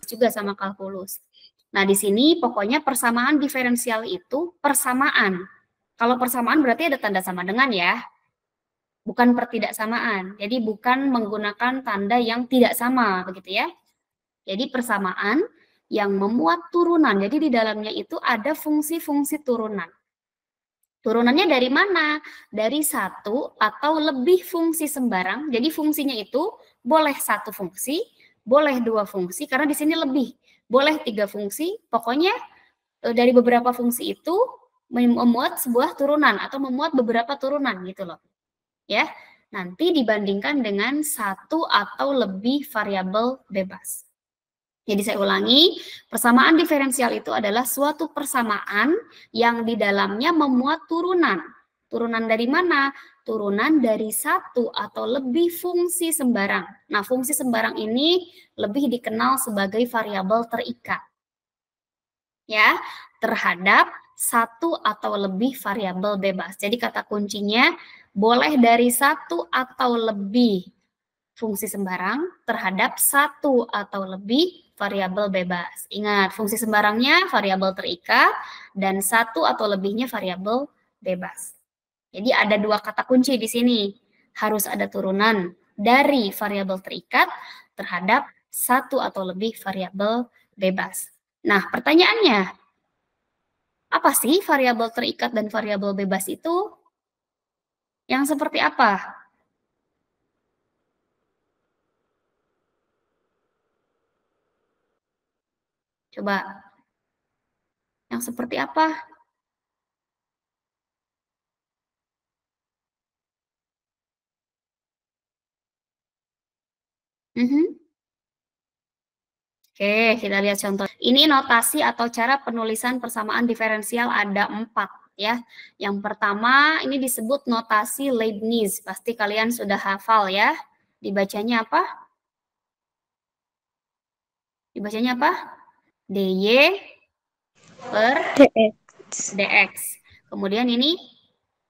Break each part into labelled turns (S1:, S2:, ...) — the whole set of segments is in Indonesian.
S1: juga sama kalkulus. Nah, di sini pokoknya persamaan diferensial itu persamaan. Kalau persamaan berarti ada tanda sama dengan ya. Bukan pertidaksamaan. Jadi bukan menggunakan tanda yang tidak sama, begitu ya. Jadi persamaan yang memuat turunan. Jadi di dalamnya itu ada fungsi-fungsi turunan. Turunannya dari mana? Dari satu atau lebih fungsi sembarang. Jadi fungsinya itu boleh satu fungsi, boleh dua fungsi, karena di sini lebih. Boleh tiga fungsi, pokoknya dari beberapa fungsi itu memuat sebuah turunan atau memuat beberapa turunan gitu loh. Ya, nanti dibandingkan dengan satu atau lebih variabel bebas. Jadi saya ulangi, persamaan diferensial itu adalah suatu persamaan yang di dalamnya memuat turunan. Turunan dari mana? Turunan dari satu atau lebih fungsi sembarang. Nah, fungsi sembarang ini lebih dikenal sebagai variabel terikat. Ya, terhadap satu atau lebih variabel bebas. Jadi kata kuncinya boleh dari satu atau lebih fungsi sembarang terhadap satu atau lebih variabel bebas. Ingat, fungsi sembarangnya variabel terikat dan satu atau lebihnya variabel bebas. Jadi ada dua kata kunci di sini. Harus ada turunan dari variabel terikat terhadap satu atau lebih variabel bebas. Nah, pertanyaannya, apa sih variabel terikat dan variabel bebas itu? Yang seperti apa? Coba, yang seperti apa? Oke, kita lihat contoh. Ini notasi atau cara penulisan persamaan diferensial ada 4 ya. Yang pertama ini disebut notasi Leibniz. Pasti kalian sudah hafal ya. Dibacanya apa? Dibacanya apa? dy per dx. Kemudian ini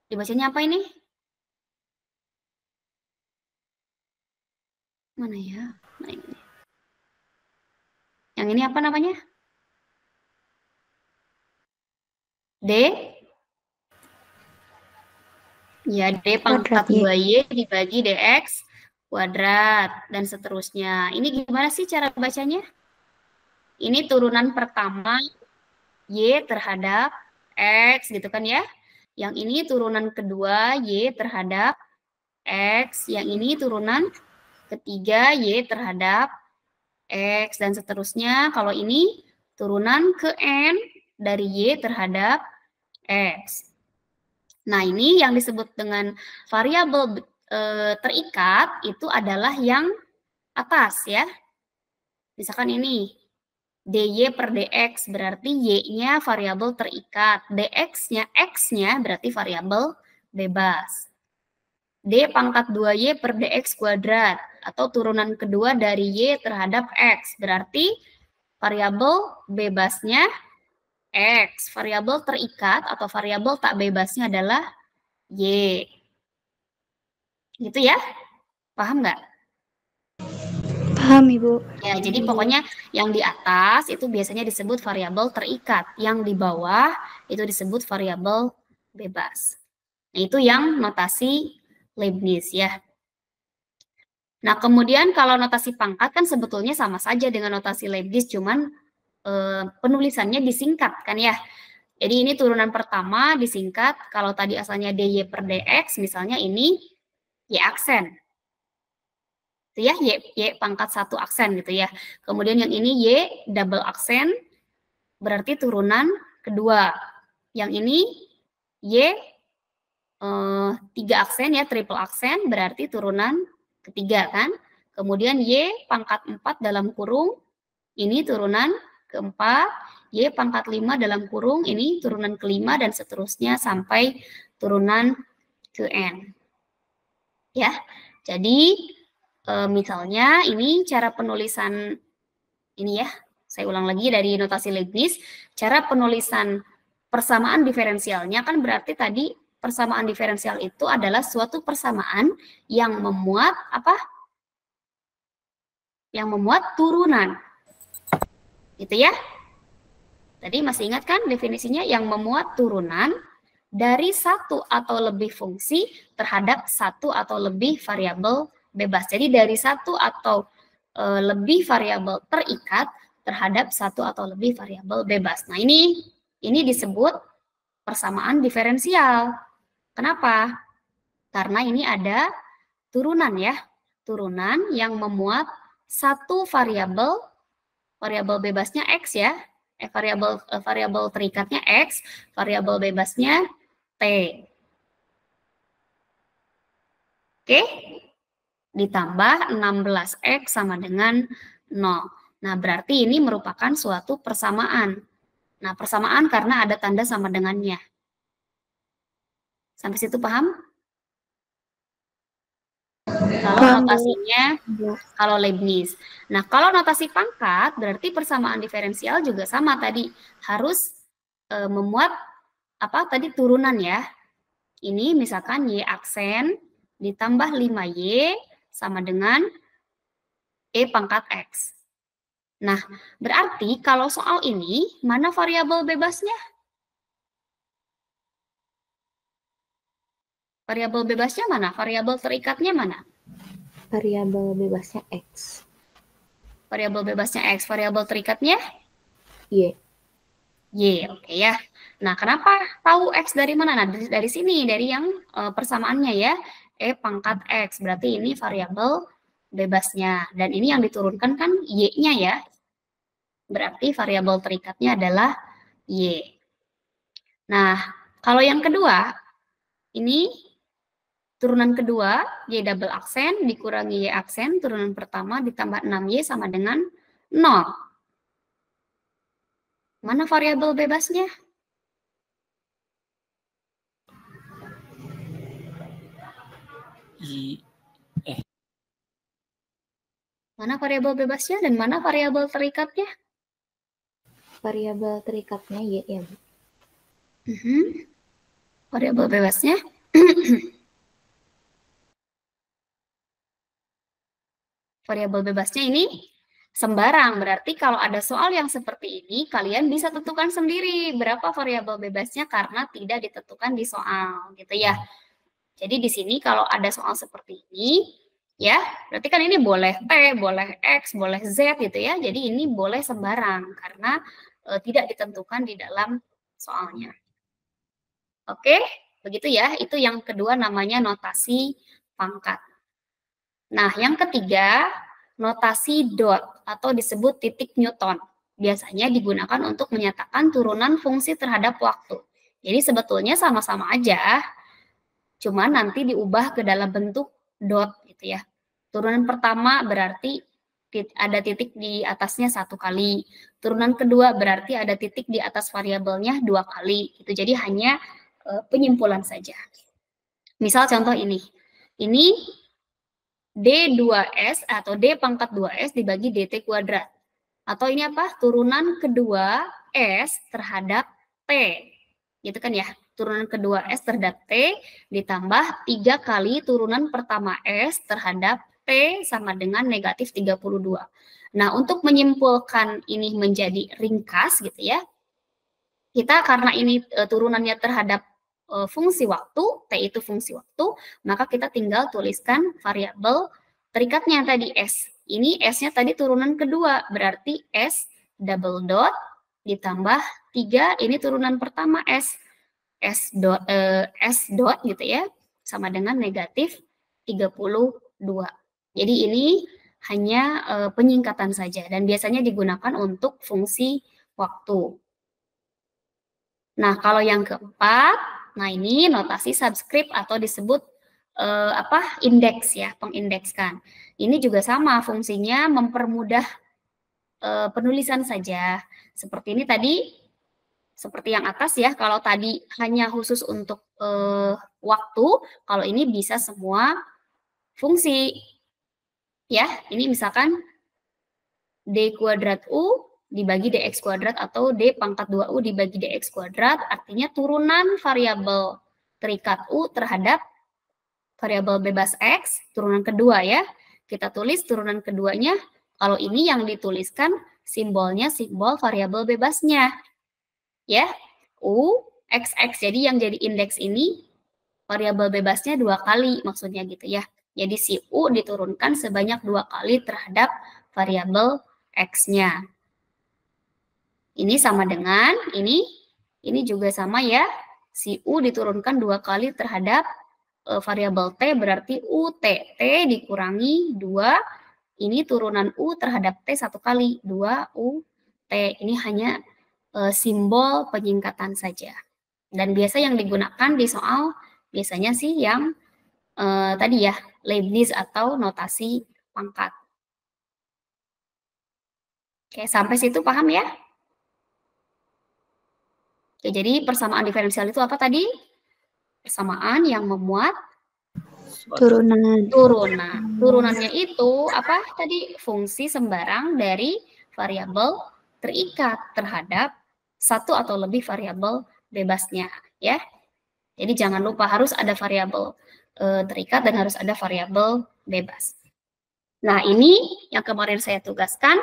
S1: dibacanya apa ini? Mana ya? Nah, ini. Yang ini apa namanya? D? Ya, D pangkat 2Y dibagi dx kuadrat dan seterusnya. Ini gimana sih cara bacanya? Ini turunan pertama Y terhadap X gitu kan ya. Yang ini turunan kedua Y terhadap X. Yang ini turunan ketiga Y terhadap X dan seterusnya. Kalau ini turunan ke N dari Y terhadap X. Nah, ini yang disebut dengan variabel terikat itu adalah yang atas ya. Misalkan ini dy per dx berarti y-nya variabel terikat, dx-nya x-nya berarti variabel bebas. D pangkat 2y per dx kuadrat atau turunan kedua dari y terhadap x berarti variabel bebasnya x, variabel terikat atau variabel tak bebasnya adalah y. Gitu ya? Paham nggak?
S2: Paham, Ibu.
S1: Ya, jadi pokoknya yang di atas itu biasanya disebut variabel terikat, yang di bawah itu disebut variabel bebas. Nah, itu yang notasi Leibniz ya. Nah, kemudian kalau notasi pangkat kan sebetulnya sama saja dengan notasi Leibniz, cuman penulisannya disingkat kan ya. Jadi ini turunan pertama disingkat, kalau tadi asalnya dy per dx, misalnya ini y aksen. Itu ya, y pangkat 1 aksen gitu ya. Kemudian yang ini y double aksen, berarti turunan kedua. Yang ini y 3 aksen ya, triple aksen, berarti turunan ketiga kan. Kemudian y pangkat 4 dalam kurung, ini turunan keempat, y pangkat 5 dalam kurung, ini turunan kelima, dan seterusnya sampai turunan ke n. Ya, jadi misalnya ini cara penulisan ini ya, saya ulang lagi dari notasi Leibniz, cara penulisan persamaan diferensialnya kan berarti tadi persamaan diferensial itu adalah suatu persamaan yang memuat apa? Yang memuat turunan. Gitu ya. Tadi masih ingat kan definisinya? Yang memuat turunan dari satu atau lebih fungsi terhadap satu atau lebih variabel bebas. Jadi dari satu atau lebih variabel terikat terhadap satu atau lebih variabel bebas. Nah, ini disebut persamaan diferensial. Kenapa? Karena ini ada turunan ya. Turunan yang memuat satu variabel bebasnya X ya. Variabel terikatnya X, variabel bebasnya T. Oke? Ditambah 16X sama dengan 0. Nah, berarti ini merupakan suatu persamaan. Nah, persamaan karena ada tanda sama dengannya. Sampai situ paham? Kalau notasinya, kalau Leibniz. Nah, kalau notasi pangkat, berarti persamaan diferensial juga sama tadi. Harus memuat apa tadi turunan ya. Ini misalkan Y aksen ditambah 5Y sama dengan E pangkat X. Nah, berarti kalau soal ini, mana variabel bebasnya? Variabel bebasnya mana? Variabel terikatnya mana?
S2: Variabel bebasnya X.
S1: Variabel bebasnya X. Variabel terikatnya?
S2: Y.
S1: Y, oke ya. Nah, kenapa tahu X dari mana? Nah, dari sini, dari yang persamaannya ya. E pangkat X, berarti ini variabel bebasnya. Dan ini yang diturunkan kan Y-nya ya. Berarti variabel terikatnya adalah Y. Nah, kalau yang kedua, ini turunan kedua, Y double aksen dikurangi Y aksen, turunan pertama ditambah 6Y sama dengan 0. Mana variabel bebasnya? Mana variabel bebasnya dan mana variabel terikatnya?
S2: Variabel terikatnya Y ya, Bu.
S1: Variabel bebasnya? Variabel bebasnya ini sembarang. Berarti kalau ada soal yang seperti ini, kalian bisa tentukan sendiri berapa variabel bebasnya karena tidak ditentukan di soal, gitu ya. Jadi di sini kalau ada soal seperti ini, ya, berarti kan ini boleh T, boleh X, boleh Z gitu ya. Jadi ini boleh sembarang karena tidak ditentukan di dalam soalnya. Oke, begitu ya. Itu yang kedua namanya notasi pangkat. Nah, yang ketiga, notasi dot atau disebut titik Newton. Biasanya digunakan untuk menyatakan turunan fungsi terhadap waktu. Jadi sebetulnya sama-sama aja, cuma nanti diubah ke dalam bentuk dot gitu ya. Turunan pertama berarti ada titik di atasnya 1 kali. Turunan kedua berarti ada titik di atas variabelnya 2 kali. Gitu. Jadi hanya penyimpulan saja. Misal contoh ini. Ini D2S atau D pangkat 2S dibagi DT kuadrat. Atau ini apa? Turunan kedua S terhadap T. Gitu kan ya. Turunan kedua S terhadap T ditambah 3 kali turunan pertama S terhadap T sama dengan negatif 32. Nah, untuk menyimpulkan ini menjadi ringkas gitu ya, kita karena ini turunannya terhadap fungsi waktu, T itu fungsi waktu, maka kita tinggal tuliskan variabel terikatnya tadi S. Ini S-nya tadi turunan kedua, berarti S double dot ditambah 3, ini turunan pertama S. S dot gitu ya, sama dengan negatif 32. Jadi ini hanya penyingkatan saja dan biasanya digunakan untuk fungsi waktu. Nah, kalau yang keempat, nah ini notasi subscript atau disebut indeks ya, pengindekskan. Ini juga sama fungsinya mempermudah penulisan saja. Seperti ini tadi, seperti yang atas ya, kalau tadi hanya khusus untuk waktu, kalau ini bisa semua fungsi. Ya, ini misalkan D kuadrat U dibagi dx kuadrat atau D pangkat 2U dibagi dx kuadrat, artinya turunan variabel terikat U terhadap variabel bebas X, turunan kedua ya. Kita tulis turunan keduanya, kalau ini yang dituliskan simbolnya simbol variabel bebasnya. Ya, U, XX. Jadi yang jadi indeks ini variabel bebasnya 2 kali, maksudnya gitu ya. Jadi si U diturunkan sebanyak 2 kali terhadap variabel X-nya. Ini sama dengan ini juga sama ya. Si U diturunkan 2 kali terhadap variabel T, berarti UT. T dikurangi 2, ini turunan U terhadap T 1 kali, 2 UT. Ini hanya simbol penyingkatan saja. Dan biasa yang digunakan di soal, biasanya sih yang tadi ya, Leibniz atau notasi pangkat. Oke, sampai situ paham ya? Oke, jadi persamaan diferensial itu apa tadi? Persamaan yang memuat
S2: Turunan.
S1: Turunannya itu apa tadi? Fungsi sembarang dari variabel terikat terhadap satu atau lebih variabel bebasnya, ya. Jadi jangan lupa harus ada variabel terikat dan harus ada variabel bebas. Nah, ini yang kemarin saya tugaskan,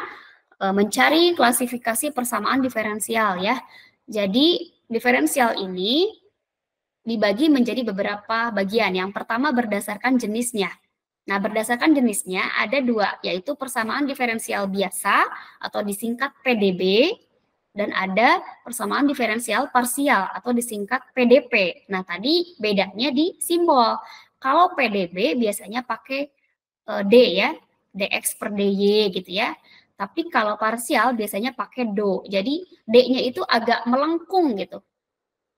S1: mencari klasifikasi persamaan diferensial ya. Jadi diferensial ini dibagi menjadi beberapa bagian. Yang pertama berdasarkan jenisnya. Nah, berdasarkan jenisnya ada 2, yaitu persamaan diferensial biasa atau disingkat PDB, dan ada persamaan diferensial parsial atau disingkat PDP. Nah, tadi bedanya di simbol. Kalau PDB biasanya pakai D ya, dx per dy gitu ya. Tapi kalau parsial biasanya pakai do. Jadi D-nya itu agak melengkung gitu.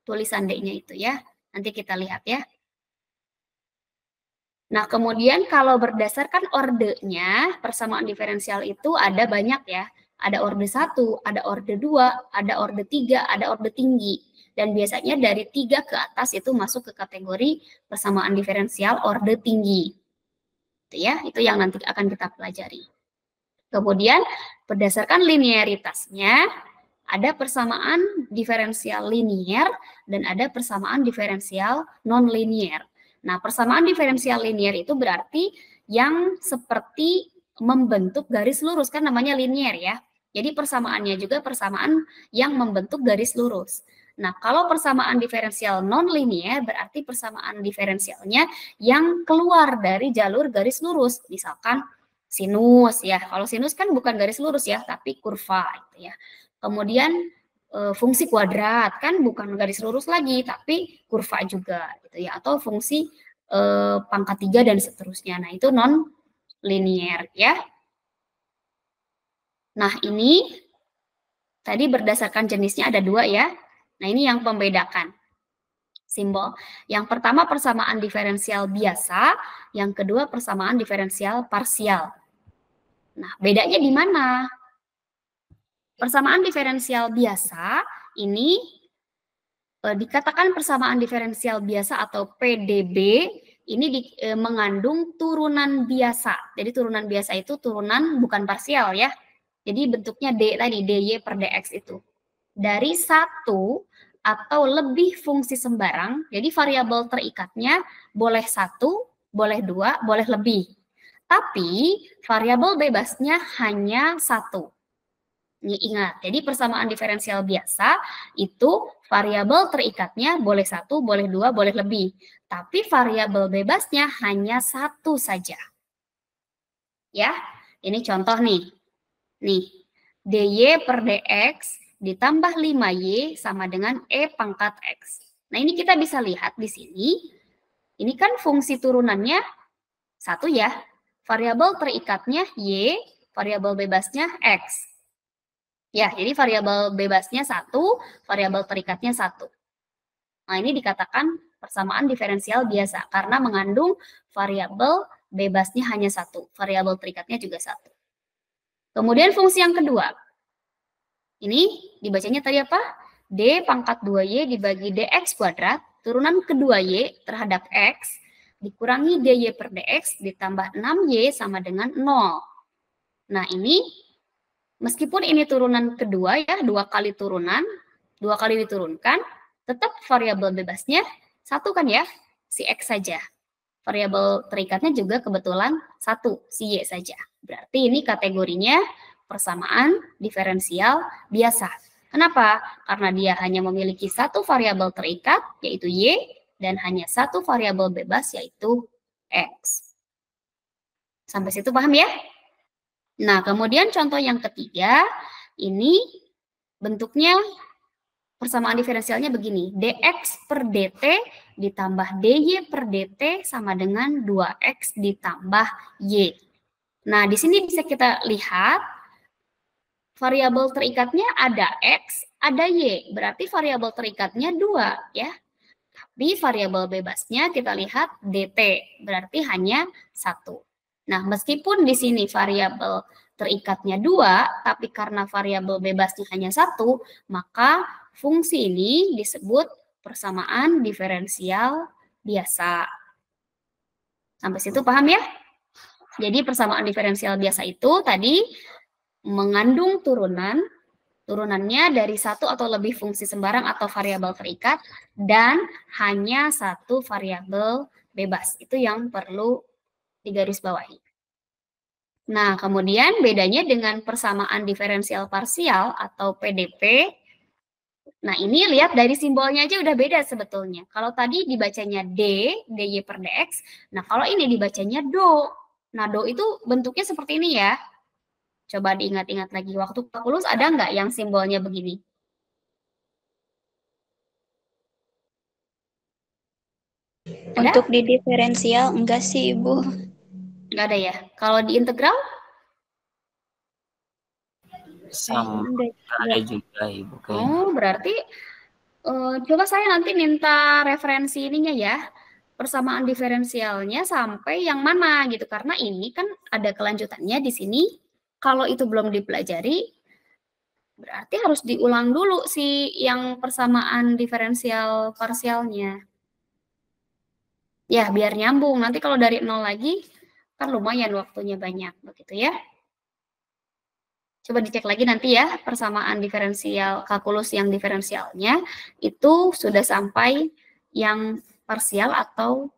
S1: Tulisan D-nya itu ya. Nanti kita lihat ya. Nah, kemudian kalau berdasarkan ordenya, persamaan diferensial itu ada banyak ya. Ada orde 1, ada orde 2, ada orde 3, ada orde tinggi. Dan biasanya dari 3 ke atas itu masuk ke kategori persamaan diferensial orde tinggi. Itu ya, itu yang nanti akan kita pelajari. Kemudian berdasarkan linearitasnya, ada persamaan diferensial linier dan ada persamaan diferensial non-linier. Nah, persamaan diferensial linier itu berarti yang seperti membentuk garis lurus, kan namanya linier ya. Jadi persamaannya juga persamaan yang membentuk garis lurus. Nah, kalau persamaan diferensial non-linier berarti persamaan diferensialnya yang keluar dari jalur garis lurus. Misalkan sinus ya. Kalau sinus kan bukan garis lurus ya, tapi kurva gitu ya. Kemudian fungsi kuadrat kan bukan garis lurus lagi, tapi kurva juga gitu ya. Atau fungsi pangkat 3 dan seterusnya. Nah, itu non linier ya. Nah, ini tadi berdasarkan jenisnya ada 2 ya. Nah, ini yang membedakan simbol. Yang pertama persamaan diferensial biasa, yang kedua persamaan diferensial parsial. Nah, bedanya di mana? Persamaan diferensial biasa ini dikatakan persamaan diferensial biasa atau PDB ini mengandung turunan biasa. Jadi turunan biasa itu turunan bukan parsial ya. Jadi bentuknya D tadi, dy per dx itu. Dari 1 atau lebih fungsi sembarang, jadi variabel terikatnya boleh 1, boleh 2, boleh lebih. Tapi variabel bebasnya hanya 1. Ini ingat, jadi persamaan diferensial biasa itu variabel terikatnya boleh 1, boleh 2, boleh lebih. Tapi variabel bebasnya hanya 1 saja. Ya, ini contoh nih. Nih, dy per dx ditambah 5y sama dengan e pangkat x. Nah, ini kita bisa lihat di sini. Ini kan fungsi turunannya 1 ya. Variabel terikatnya y, variabel bebasnya x. Ya, jadi variabel bebasnya 1, variabel terikatnya 1. Nah, ini dikatakan persamaan diferensial biasa karena mengandung variabel bebasnya hanya 1, variabel terikatnya juga 1. Kemudian fungsi yang kedua. Ini dibacanya tadi apa? D pangkat 2y dibagi dx kuadrat, turunan kedua y terhadap x, dikurangi dy per dx ditambah 6y sama dengan 0. Nah, ini meskipun ini turunan kedua ya, 2 kali turunan, 2 kali diturunkan, tetap variabel bebasnya 1 kan ya, si x saja. Variabel terikatnya juga kebetulan 1, si y saja. Berarti ini kategorinya persamaan diferensial biasa. Kenapa? Karena dia hanya memiliki satu variabel terikat, yaitu Y, dan hanya satu variabel bebas, yaitu X. Sampai situ paham ya? Nah, kemudian contoh yang ketiga, ini bentuknya persamaan diferensialnya begini. dx per dt ditambah dy per dt sama dengan 2x ditambah y. Nah, di sini bisa kita lihat variabel terikatnya ada x, ada y. Berarti variabel terikatnya 2 ya. Tapi variabel bebasnya kita lihat dt, berarti hanya 1. Nah, meskipun di sini variabel terikatnya 2, tapi karena variabel bebasnya hanya 1, maka fungsi ini disebut persamaan diferensial biasa. Sampai situ paham ya? Jadi persamaan diferensial biasa itu tadi mengandung turunannya dari satu atau lebih fungsi sembarang atau variabel terikat dan hanya satu variabel bebas. Itu yang perlu digarisbawahi. Nah, kemudian bedanya dengan persamaan diferensial parsial atau PDP. Nah, ini lihat dari simbolnya aja udah beda sebetulnya. Kalau tadi dibacanya D, dy per dx. Nah, kalau ini dibacanya do. Nah, do itu bentuknya seperti ini ya. Coba diingat-ingat lagi, waktu kalkulus ada nggak yang simbolnya begini? Ada?
S2: Untuk di diferensial enggak sih, Ibu.
S1: Nggak ada ya? Kalau di integral?
S3: Sama ada juga, Ibu.
S1: Oh, berarti coba saya nanti minta referensi ininya ya. Persamaan diferensialnya sampai yang mana gitu. Karena ini kan ada kelanjutannya di sini. Kalau itu belum dipelajari, berarti harus diulang dulu sih yang persamaan diferensial parsialnya. Ya, biar nyambung. Nanti kalau dari nol lagi, kan lumayan waktunya banyak. Begitu ya. Coba dicek lagi nanti ya, persamaan diferensial, kalkulus yang diferensialnya, itu sudah sampai yang parsial atau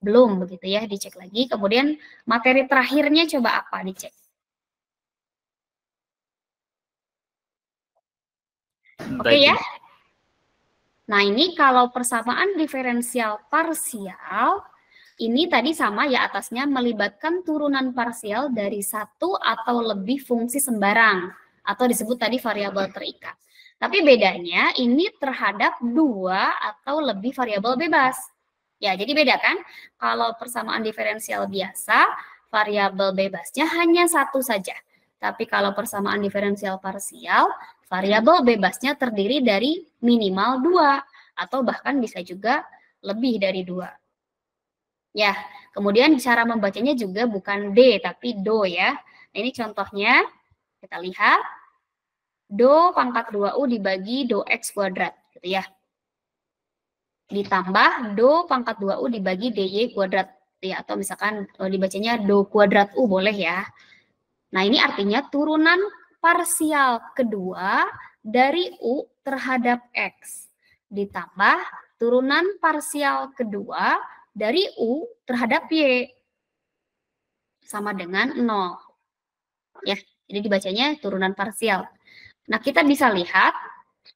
S1: belum, begitu ya, dicek lagi. Kemudian materi terakhirnya coba apa, dicek. Oke ya. Nah, ini kalau persamaan diferensial parsial, ini tadi sama ya atasnya melibatkan turunan parsial dari satu atau lebih fungsi sembarang, atau disebut tadi variabel terikat. Tapi bedanya ini terhadap 2 atau lebih variabel bebas. Ya, jadi beda kan? Kalau persamaan diferensial biasa, variabel bebasnya hanya satu saja. Tapi kalau persamaan diferensial parsial, variabel bebasnya terdiri dari minimal 2 atau bahkan bisa juga lebih dari 2. Ya, kemudian cara membacanya juga bukan D tapi do ya. Nah, ini contohnya kita lihat do pangkat 2U dibagi do X kuadrat gitu ya. Ditambah do pangkat 2U dibagi dy kuadrat ya, atau misalkan dibacanya do kuadrat U boleh ya. Nah, ini artinya turunan parsial kedua dari U terhadap X. Ditambah turunan parsial kedua dari U terhadap Y. Sama dengan 0. Ya, jadi dibacanya turunan parsial. Nah, kita bisa lihat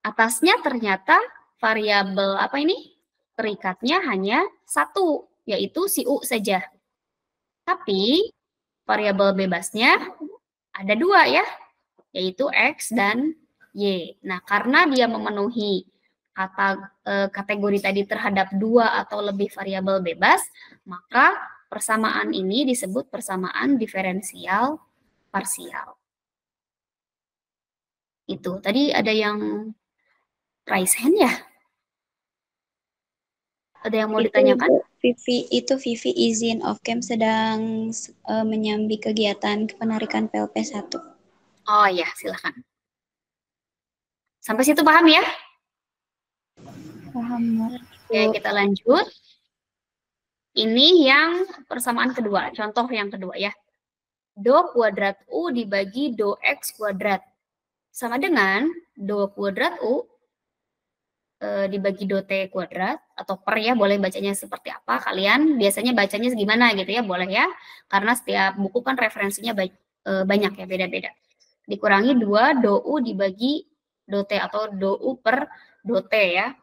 S1: atasnya ternyata variabel apa ini? Terikatnya hanya satu, yaitu si U saja. Tapi variabel bebasnya ada 2 ya, yaitu X dan Y. Nah, karena dia memenuhi kategori tadi terhadap 2 atau lebih variabel bebas, maka persamaan ini disebut persamaan diferensial parsial. Itu. Tadi ada yang raise hand ya? Ada yang mau ditanyakan?
S2: Vivi izin off cam sedang menyambi kegiatan penarikan PLP 1.
S1: Oh ya, silakan. Sampai situ paham ya?
S2: Paham.
S1: Oke, kita lanjut. Ini yang persamaan kedua, contoh yang kedua ya. Do kuadrat U dibagi do X kuadrat. Sama dengan do kuadrat U dibagi do T kuadrat, atau per ya, boleh bacanya seperti apa. Kalian biasanya bacanya gimana gitu ya, boleh ya. Karena setiap buku kan referensinya banyak ya, beda-beda. dikurangi 2 do U dibagi do T atau do U per do T ya.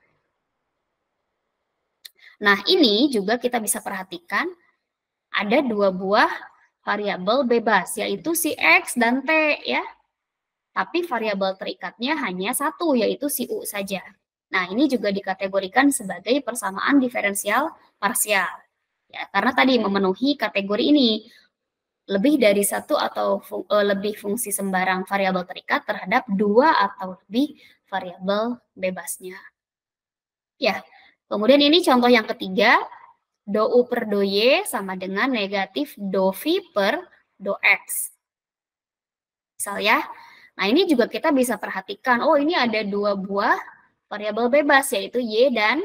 S1: Nah, ini juga kita bisa perhatikan ada 2 buah variabel bebas, yaitu si X dan T ya. Tapi variabel terikatnya hanya satu, yaitu si U saja. Nah, ini juga dikategorikan sebagai persamaan diferensial parsial. Ya, karena tadi memenuhi kategori ini, lebih dari satu atau lebih fungsi sembarang variabel terikat terhadap 2 atau lebih variabel bebasnya. Ya, kemudian ini contoh yang ketiga, do U per do Y sama dengan negatif do V per do X. Misal ya, nah ini juga kita bisa perhatikan, oh ini ada 2 buah variabel bebas, yaitu Y dan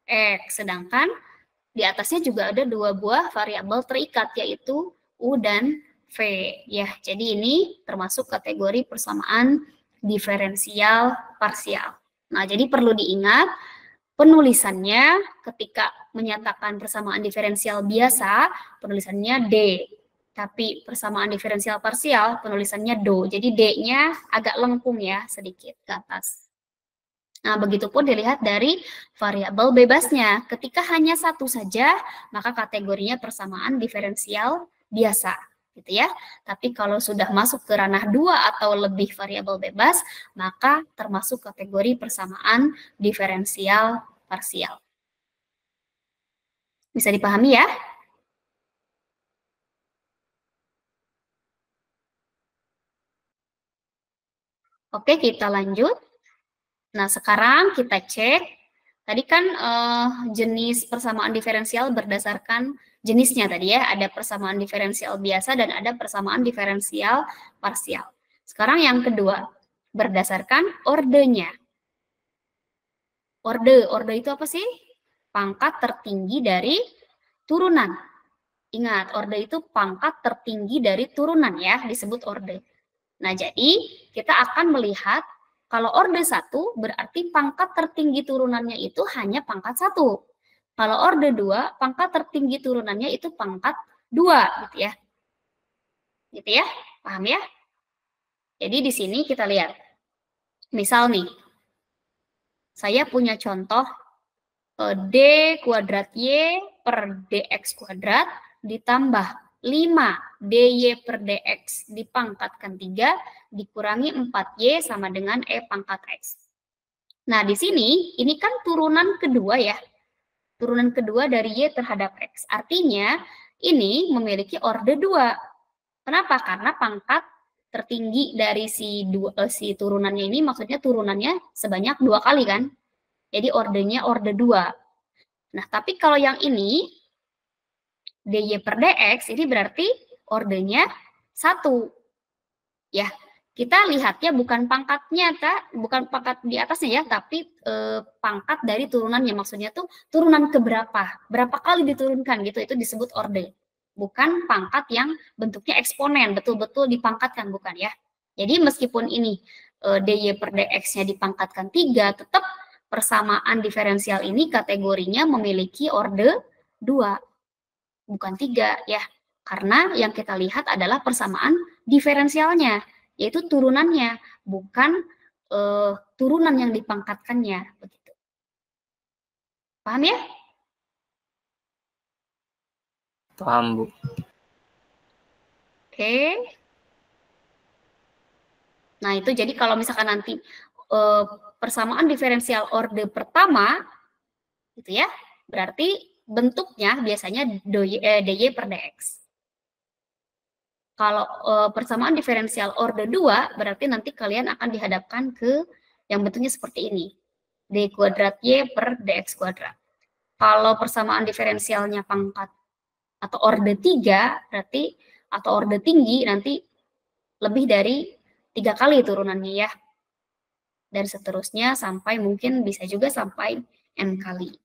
S1: X. Sedangkan di atasnya juga ada 2 buah variabel terikat, yaitu U dan V. Ya, jadi ini termasuk kategori persamaan diferensial parsial. Nah, jadi perlu diingat, penulisannya ketika menyatakan persamaan diferensial biasa, penulisannya D. Tapi persamaan diferensial parsial, penulisannya do. Jadi D-nya agak lengkung ya, sedikit ke atas. Nah, begitupun dilihat dari variabel bebasnya. Ketika hanya satu saja, maka kategorinya persamaan diferensial biasa, gitu ya. Tapi kalau sudah masuk ke ranah 2 atau lebih variabel bebas, maka termasuk kategori persamaan diferensial parsial. Bisa dipahami ya? Oke, kita lanjut. Nah, sekarang kita cek. Tadi kan jenis persamaan diferensial berdasarkan jenisnya tadi ya. Ada persamaan diferensial biasa dan ada persamaan diferensial parsial. Sekarang yang kedua, berdasarkan ordenya. Orde itu apa sih? Pangkat tertinggi dari turunan. Ingat, orde itu pangkat tertinggi dari turunan ya, disebut orde. Nah, jadi kita akan melihat kalau orde 1 berarti pangkat tertinggi turunannya itu hanya pangkat 1. Kalau orde 2, pangkat tertinggi turunannya itu pangkat 2 gitu ya. Gitu ya, paham ya? Jadi di sini kita lihat. Misal nih, saya punya contoh D kuadrat Y per DX kuadrat ditambah 5 DY per DX dipangkatkan 3 dikurangi 4Y sama dengan E pangkat X. Nah, di sini ini kan turunan kedua ya. Turunan kedua dari Y terhadap X. Artinya ini memiliki orde 2. Kenapa? Karena pangkat tertinggi dari si turunannya ini, maksudnya turunannya sebanyak 2 kali kan. Jadi ordenya orde 2. Nah, tapi kalau yang ini DY per DX ini berarti ordenya 1. Ya, kita lihatnya bukan pangkatnya, bukan pangkat di atasnya ya, tapi pangkat dari turunannya. Maksudnya tuh turunan keberapa, berapa kali diturunkan gitu, itu disebut orde. Bukan pangkat yang bentuknya eksponen, betul-betul dipangkatkan, bukan ya. Jadi meskipun ini DY per DX-nya dipangkatkan 3, tetap persamaan diferensial ini kategorinya memiliki orde 2. Bukan 3 ya, karena yang kita lihat adalah persamaan diferensialnya, yaitu turunannya, bukan turunan yang dipangkatkannya. Begitu. Paham ya?
S3: Paham, Bu.
S1: Oke. Nah, itu jadi kalau misalkan nanti persamaan diferensial orde pertama, gitu ya, berarti bentuknya biasanya DY per DX. Kalau persamaan diferensial orde 2, berarti nanti kalian akan dihadapkan ke yang bentuknya seperti ini. D kuadrat Y per DX kuadrat. Kalau persamaan diferensialnya pangkat atau orde 3, berarti atau orde tinggi, nanti lebih dari 3 kali turunannya ya. Dan seterusnya sampai mungkin bisa juga sampai N kali.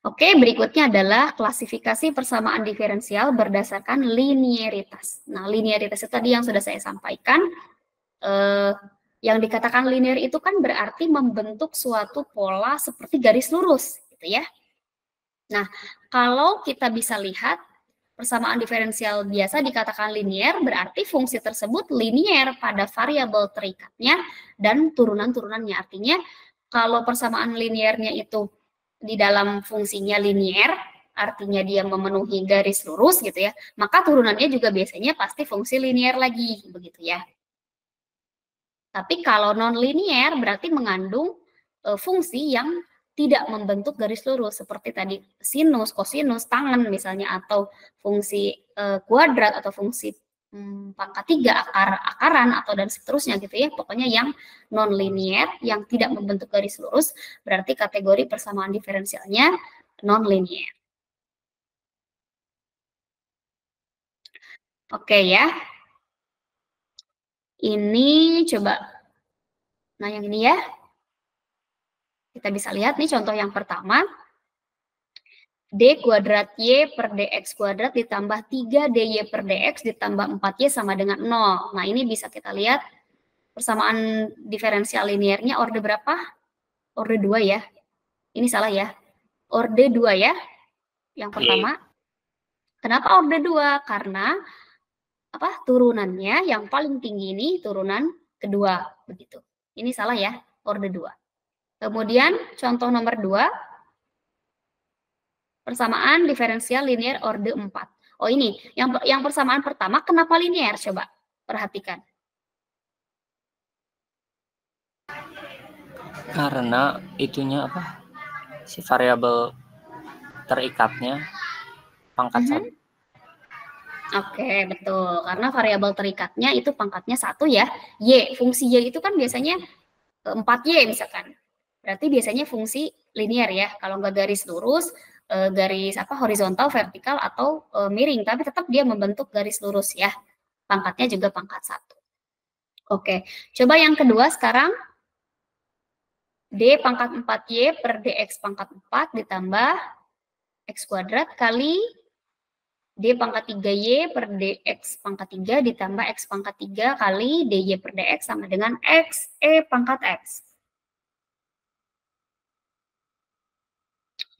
S1: Oke, berikutnya adalah klasifikasi persamaan diferensial berdasarkan linearitas. Nah, linearitas itu tadi yang sudah saya sampaikan. Yang dikatakan linear itu kan berarti membentuk suatu pola seperti garis lurus, gitu ya. Nah, kalau kita bisa lihat persamaan diferensial biasa dikatakan linear, berarti fungsi tersebut linear pada variabel terikatnya dan turunan-turunannya. Artinya kalau persamaan linearnya itu di dalam fungsinya linear, artinya dia memenuhi garis lurus gitu ya, maka turunannya juga biasanya pasti fungsi linear lagi, begitu ya. Tapi kalau non-linear berarti mengandung fungsi yang tidak membentuk garis lurus, seperti tadi sinus, kosinus, tangen misalnya, atau fungsi kuadrat, atau fungsi pangkat 3, akaran, atau dan seterusnya gitu ya. Pokoknya yang non-linear, yang tidak membentuk garis lurus, berarti kategori persamaan diferensialnya non-linear. Oke ya. Ini coba, nah yang ini ya. Kita bisa lihat nih contoh yang pertama. D kuadrat Y per DX kuadrat ditambah 3DY per DX ditambah 4Y sama dengan 0. Nah ini bisa kita lihat persamaan diferensial linearnya orde berapa? Orde 2 ya. Ini salah ya. Orde 2 ya. Yang pertama. Kenapa orde 2? Karena turunannya yang paling tinggi ini turunan kedua. Begitu. Ini salah ya. Orde 2. Kemudian contoh nomor 2. Persamaan diferensial linear orde 4. Oh ini, yang persamaan pertama kenapa linear? Coba perhatikan.
S3: Karena itunya apa? Si variabel terikatnya pangkat 1.
S1: Oke, betul. Karena variabel terikatnya itu pangkatnya 1 ya. Y, fungsi Y itu kan biasanya 4Y misalkan. Berarti biasanya fungsi linear ya. Kalau nggak garis lurus, garis horizontal, vertikal, atau miring. Tapi tetap dia membentuk garis lurus ya. Pangkatnya juga pangkat 1. Oke, coba yang kedua sekarang. D pangkat 4Y per DX pangkat 4 ditambah X kuadrat kali D pangkat 3Y per DX pangkat 3 ditambah X pangkat 3 kali DY per DX sama dengan X E pangkat X.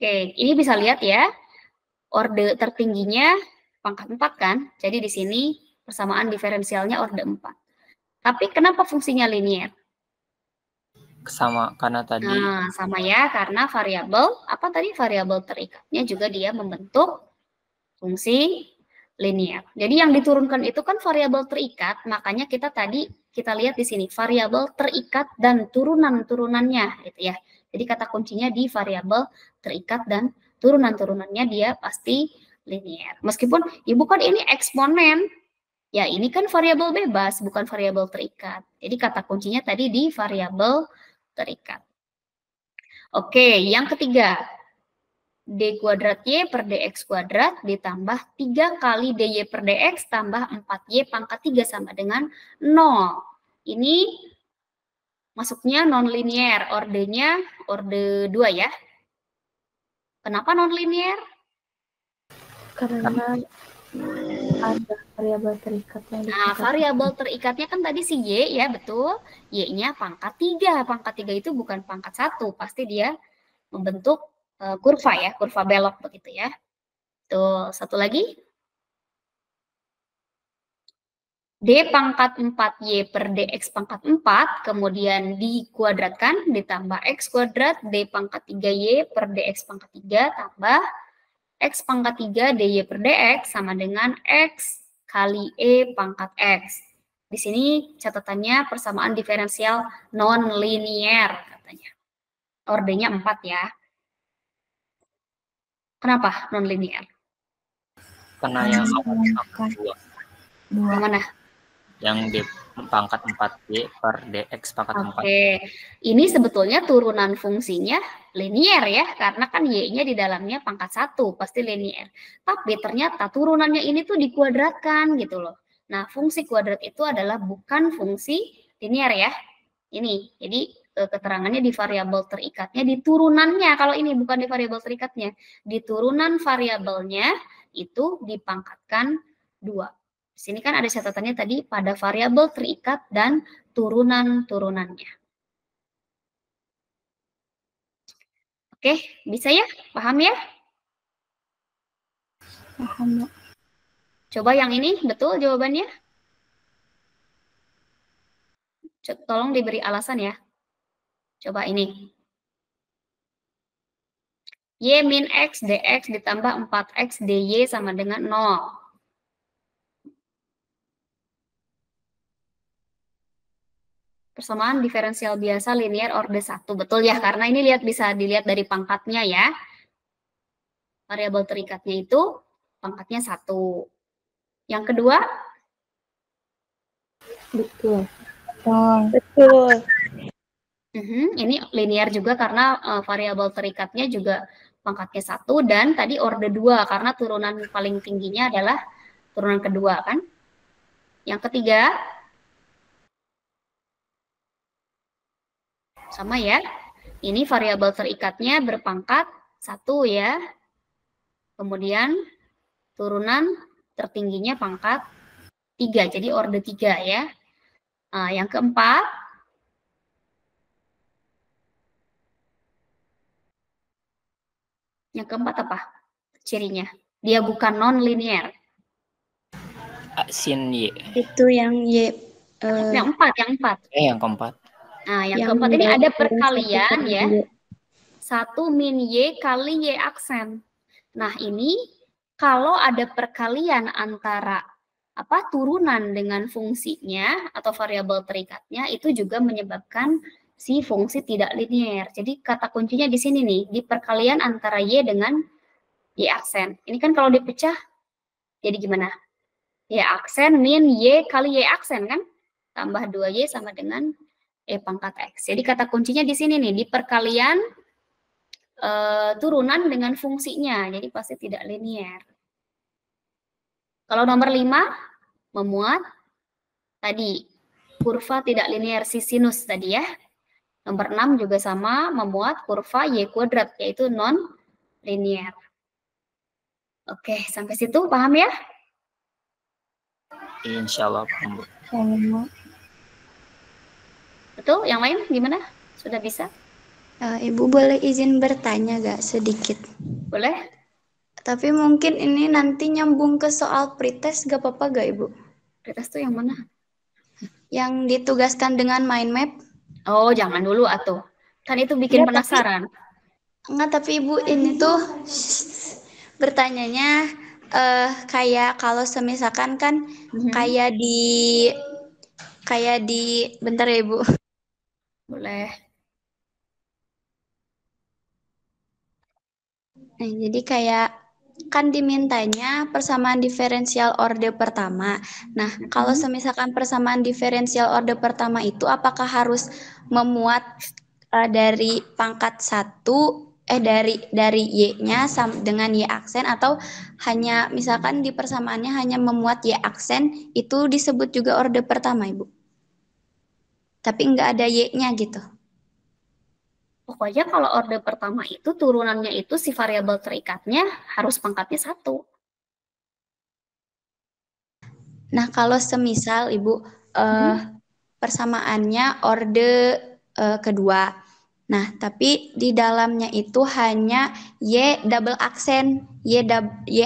S1: Oke, ini bisa lihat ya, orde tertingginya pangkat 4 kan, jadi di sini persamaan diferensialnya orde 4. Tapi kenapa fungsinya linear?
S3: Sama, karena tadi.
S1: Nah, sama ya, karena variabel terikatnya juga dia membentuk fungsi linear. Jadi yang diturunkan itu kan variabel terikat, makanya kita lihat di sini variabel terikat dan turunan-turunannya gitu ya. Jadi kata kuncinya di variabel terikat dan turunan-turunannya dia pasti linear. Meskipun ibu kan ini eksponen, ya ini kan variabel bebas bukan variabel terikat. Jadi kata kuncinya tadi di variabel terikat. Oke, yang ketiga. D kuadrat Y per DX kuadrat ditambah 3 kali DY per DX tambah 4Y pangkat 3 sama dengan 0. Ini masuknya non-linear, ordenya orde 2 ya. Kenapa non-linear?
S4: Karena ada variabel terikatnya.
S1: Nah, variabel terikatnya kan tadi si Y ya, betul. Y-nya pangkat 3. Pangkat 3 itu bukan pangkat 1. Pasti dia membentuk kurva ya, kurva belok begitu ya. Tuh, satu lagi. D pangkat 4Y per DX pangkat 4, kemudian dikuadratkan, ditambah X kuadrat, D pangkat 3Y per DX pangkat 3, tambah X pangkat 3 DY per DX, sama dengan X kali E pangkat X. Di sini catatannya persamaan diferensial non-linear, katanya. Ordenya 4 ya. Kenapa non-linear?
S3: Karena yang pangkat 2.
S1: Yang mana?
S3: Yang D pangkat 4Y per DX pangkat 4.
S1: Oke, ini sebetulnya turunan fungsinya linear ya, karena kan Y-nya di dalamnya pangkat 1, pasti linear. Tapi ternyata turunannya ini tuh dikuadratkan gitu loh. Nah, fungsi kuadrat itu adalah bukan fungsi linear ya. Ini, jadi keterangannya di variabel terikatnya, di turunannya, kalau ini bukan di variabel terikatnya, di turunan variabelnya itu dipangkatkan 2. Di sini kan ada catatannya tadi pada variabel terikat dan turunan-turunannya. Oke, bisa ya? Paham ya?
S4: Paham, Bu.
S1: Coba yang ini betul jawabannya? Tolong diberi alasan ya. Coba ini. Y min X dx ditambah 4X dy sama dengan 0. Persamaan diferensial biasa linear orde 1. Betul ya, karena ini bisa dilihat dari pangkatnya ya. Variabel terikatnya itu pangkatnya 1. Yang kedua?
S4: Betul.
S2: Betul.
S1: Ini linear juga karena variabel terikatnya juga pangkatnya 1 dan tadi orde 2 karena turunan paling tingginya adalah turunan kedua kan. Yang ketiga? Sama ya. Ini variabel terikatnya berpangkat 1 ya. Kemudian turunan tertingginya pangkat 3, jadi orde 3 ya. Nah, yang keempat, apa cirinya? Dia bukan non-linear.
S3: Sin Y.
S2: Itu yang Y.
S1: Yang empat.
S3: Yang keempat.
S1: Nah, yang keempat ini ada perkalian ya. 1 min Y kali Y aksen. Nah, ini kalau ada perkalian antara turunan dengan fungsinya atau variabel terikatnya itu juga menyebabkan si fungsi tidak linear. Jadi kata kuncinya di sini nih, di perkalian antara Y dengan Y aksen. Ini kan kalau dipecah jadi gimana? Y aksen min Y kali Y aksen kan? Tambah 2Y sama dengan E pangkat X. Jadi kata kuncinya di sini nih, di perkalian turunan dengan fungsinya. Jadi pasti tidak linear. Kalau nomor 5, memuat tadi kurva tidak linear sinus tadi ya. Nomor 6 juga sama, memuat kurva Y kuadrat, yaitu non-linear. Oke, sampai situ paham ya?
S3: Insya Allah paham, Bu.
S1: Betul? Yang lain gimana? Sudah bisa?
S2: Ibu boleh izin bertanya gak sedikit?
S1: Boleh?
S2: Tapi mungkin ini nanti nyambung ke soal pretest, gak apa-apa gak Ibu?
S1: Pretest tuh yang mana?
S2: Yang ditugaskan dengan mind map.
S1: Oh, jangan dulu atuh. Kan itu bikin penasaran.
S2: Tapi Ibu ini tuh bertanyanya kayak kalau semisalkan kan kayak di bentar ya Ibu.
S1: Boleh.
S2: Nah, jadi kayak kan dimintanya persamaan diferensial orde pertama. Nah, kalau semisalkan persamaan diferensial orde pertama itu apakah harus memuat dari pangkat 1 dari Y-nya dengan Y aksen atau hanya misalkan di persamaannya hanya memuat Y aksen itu disebut juga orde pertama, Ibu. Tapi enggak ada Y-nya gitu.
S1: Pokoknya kalau orde pertama itu turunannya itu si variabel terikatnya harus pangkatnya 1.
S2: Nah, kalau semisal Ibu persamaannya orde kedua. Nah, tapi di dalamnya itu hanya Y double aksen, Y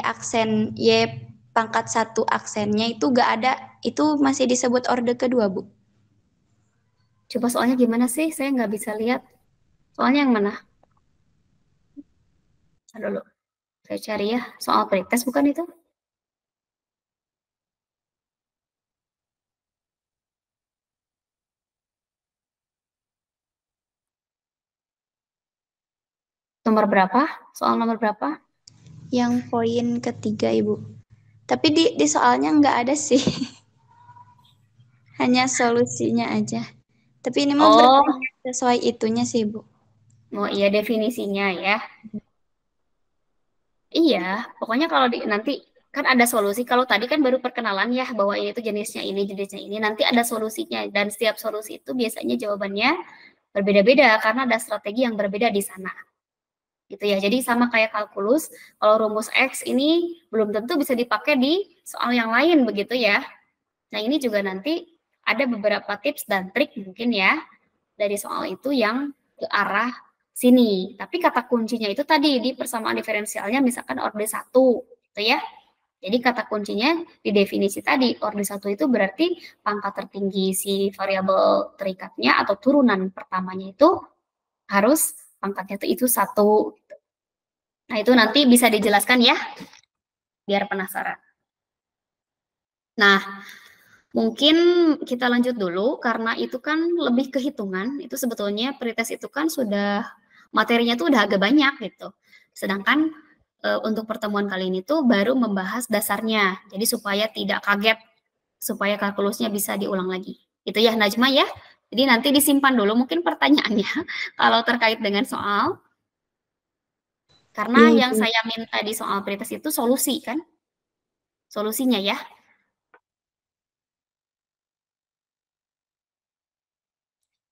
S2: aksen, Y pangkat 1 aksennya itu gak ada, itu masih disebut orde kedua, Bu.
S1: Coba soalnya gimana sih? Saya nggak bisa lihat. Soalnya yang mana? Dulu. Saya cari ya. Soal pretest bukan itu? Nomor berapa? Soal nomor berapa?
S2: Yang poin ketiga, Ibu. Tapi di soalnya nggak ada sih. Hanya solusinya aja. Tapi ini mah bertanya sesuai itunya sih, Bu.
S1: Oh iya, definisinya ya. Iya, pokoknya kalau nanti kan ada solusi. Kalau tadi kan baru perkenalan ya, bahwa ini tuh jenisnya ini, jenisnya ini. Nanti ada solusinya. Dan setiap solusi itu biasanya jawabannya berbeda-beda karena ada strategi yang berbeda di sana. Gitu ya. Jadi sama kayak kalkulus, kalau rumus X ini belum tentu bisa dipakai di soal yang lain begitu ya. Nah, ini juga nanti ada beberapa tips dan trik mungkin ya dari soal itu yang ke arah sini. Tapi kata kuncinya itu tadi di persamaan diferensialnya misalkan orde 1 gitu ya. Jadi kata kuncinya di definisi tadi, orde 1 itu berarti pangkat tertinggi si variabel terikatnya atau turunan pertamanya itu harus pangkatnya itu 1. Nah, itu nanti bisa dijelaskan ya, biar penasaran. Nah, mungkin kita lanjut dulu, karena itu kan lebih ke hitungan, itu sebetulnya pretest itu kan sudah, materinya tuh udah agak banyak gitu. Sedangkan untuk pertemuan kali ini tuh baru membahas dasarnya, jadi supaya tidak kaget, supaya kalkulusnya bisa diulang lagi. Itu ya Najma ya, jadi nanti disimpan dulu mungkin pertanyaannya kalau terkait dengan soal, karena yang saya minta di soal pretest itu solusi kan, solusinya ya.